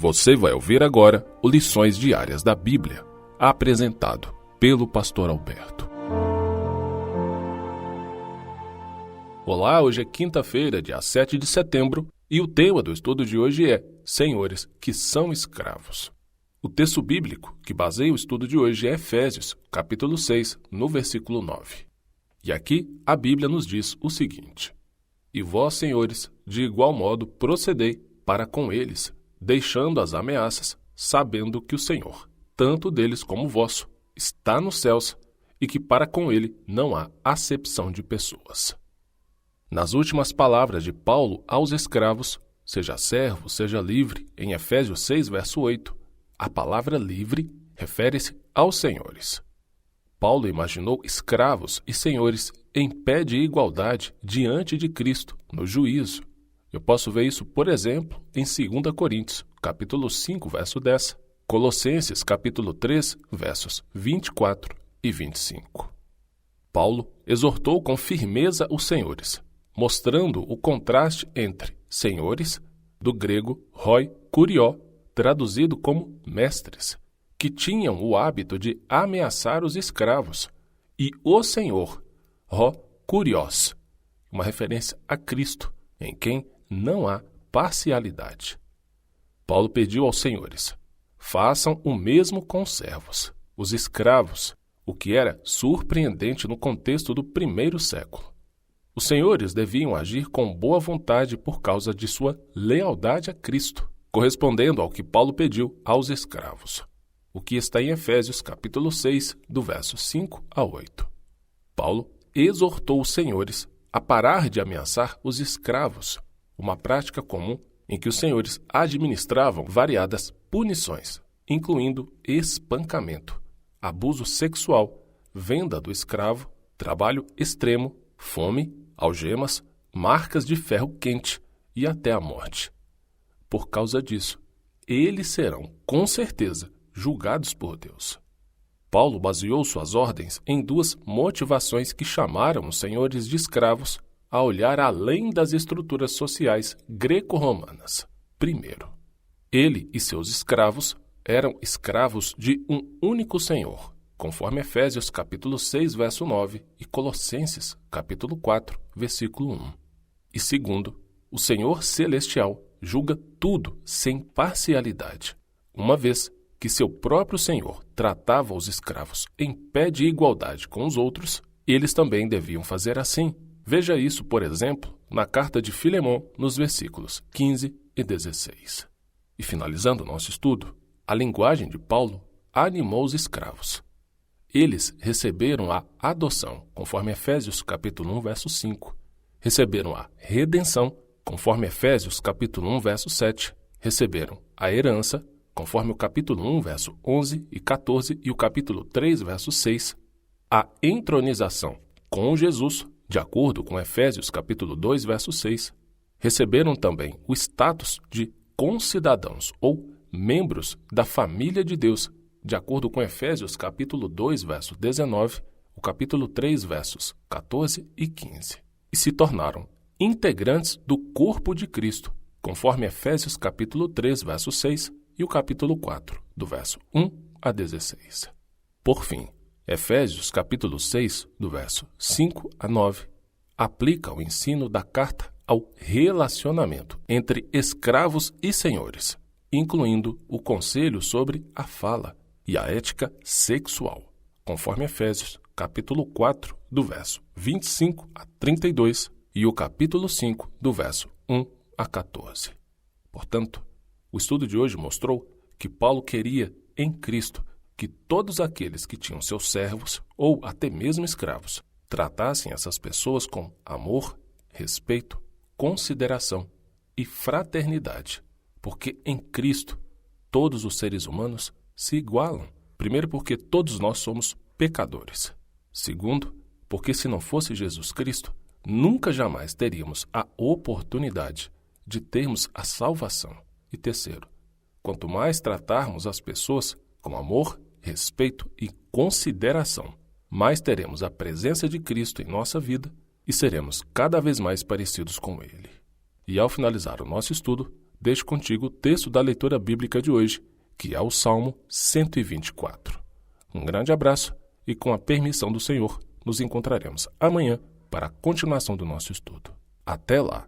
Você vai ouvir agora o Lições Diárias da Bíblia, apresentado pelo Pastor Alberto. Olá, hoje é quinta-feira, dia 7 de setembro, e o tema do estudo de hoje é Senhores que são escravos. O texto bíblico que baseia o estudo de hoje é Efésios, capítulo 6, no versículo 9. E aqui a Bíblia nos diz o seguinte: E vós, senhores, de igual modo procedei para com eles, deixando as ameaças, sabendo que o Senhor, tanto deles como vosso, está nos céus e que para com ele não há acepção de pessoas. Nas últimas palavras de Paulo aos escravos, seja servo, seja livre, em Efésios 6, verso 8, a palavra livre refere-se aos senhores. Paulo imaginou escravos e senhores em pé de igualdade diante de Cristo no juízo. Eu posso ver isso, por exemplo, em 2 Coríntios, capítulo 5, verso 10, Colossenses, capítulo 3, versos 24 e 25. Paulo exortou com firmeza os senhores, mostrando o contraste entre senhores, do grego roi kurió, traduzido como mestres, que tinham o hábito de ameaçar os escravos, e o Senhor, ró kuriós, uma referência a Cristo, em quem não há parcialidade. Paulo pediu aos senhores: façam o mesmo com os servos, os escravos, o que era surpreendente no contexto do primeiro século. Os senhores deviam agir com boa vontade por causa de sua lealdade a Cristo, correspondendo ao que Paulo pediu aos escravos, o que está em Efésios capítulo 6, do verso 5 a 8. Paulo exortou os senhores a parar de ameaçar os escravos, uma prática comum em que os senhores administravam variadas punições, incluindo espancamento, abuso sexual, venda do escravo, trabalho extremo, fome, algemas, marcas de ferro quente e até a morte. Por causa disso, eles serão, com certeza, julgados por Deus. Paulo baseou suas ordens em duas motivações que chamaram os senhores de escravos a olhar além das estruturas sociais greco-romanas. Primeiro, ele e seus escravos eram escravos de um único senhor, conforme Efésios capítulo 6, verso 9 e Colossenses capítulo 4, versículo 1. E segundo, o Senhor celestial julga tudo sem parcialidade, uma vez que seu próprio Senhor tratava os escravos em pé de igualdade com os outros, eles também deviam fazer assim. Veja isso, por exemplo, na carta de Filemon, nos versículos 15 e 16. E finalizando nosso estudo, a linguagem de Paulo animou os escravos. Eles receberam a adoção, conforme Efésios capítulo 1, verso 5. Receberam a redenção, conforme Efésios capítulo 1, verso 7. Receberam a herança, conforme o capítulo 1, verso 11 e 14 e o capítulo 3, verso 6. A entronização com Jesus, de acordo com Efésios capítulo 2, verso 6. Receberam também o status de concidadãos ou membros da família de Deus, de acordo com Efésios capítulo 2, verso 19, o capítulo 3, versos 14 e 15. E se tornaram integrantes do corpo de Cristo, conforme Efésios capítulo 3, verso 6 e o capítulo 4, do verso 1 a 16. Por fim, Efésios capítulo 6, do verso 5 a 9, aplica o ensino da carta ao relacionamento entre escravos e senhores, incluindo o conselho sobre a fala e a ética sexual, conforme Efésios capítulo 4, do verso 25 a 32 e o capítulo 5, do verso 1 a 14. Portanto, o estudo de hoje mostrou que Paulo queria, em Cristo, que todos aqueles que tinham seus servos, ou até mesmo escravos, tratassem essas pessoas com amor, respeito, consideração e fraternidade, porque em Cristo todos os seres humanos se igualam. Primeiro, porque todos nós somos pecadores. Segundo, porque se não fosse Jesus Cristo, nunca jamais teríamos a oportunidade de termos a salvação. E terceiro, quanto mais tratarmos as pessoas com amor, respeito e consideração, mais teremos a presença de Cristo em nossa vida e seremos cada vez mais parecidos com Ele. E ao finalizar o nosso estudo, deixo contigo o texto da leitura bíblica de hoje, que é o Salmo 124. Um grande abraço e, com a permissão do Senhor, nos encontraremos amanhã para a continuação do nosso estudo. Até lá!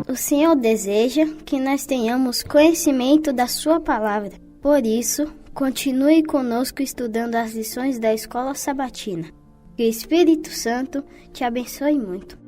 O Senhor deseja que nós tenhamos conhecimento da Sua Palavra. Por isso, continue conosco estudando as lições da Escola Sabatina. Que o Espírito Santo te abençoe muito.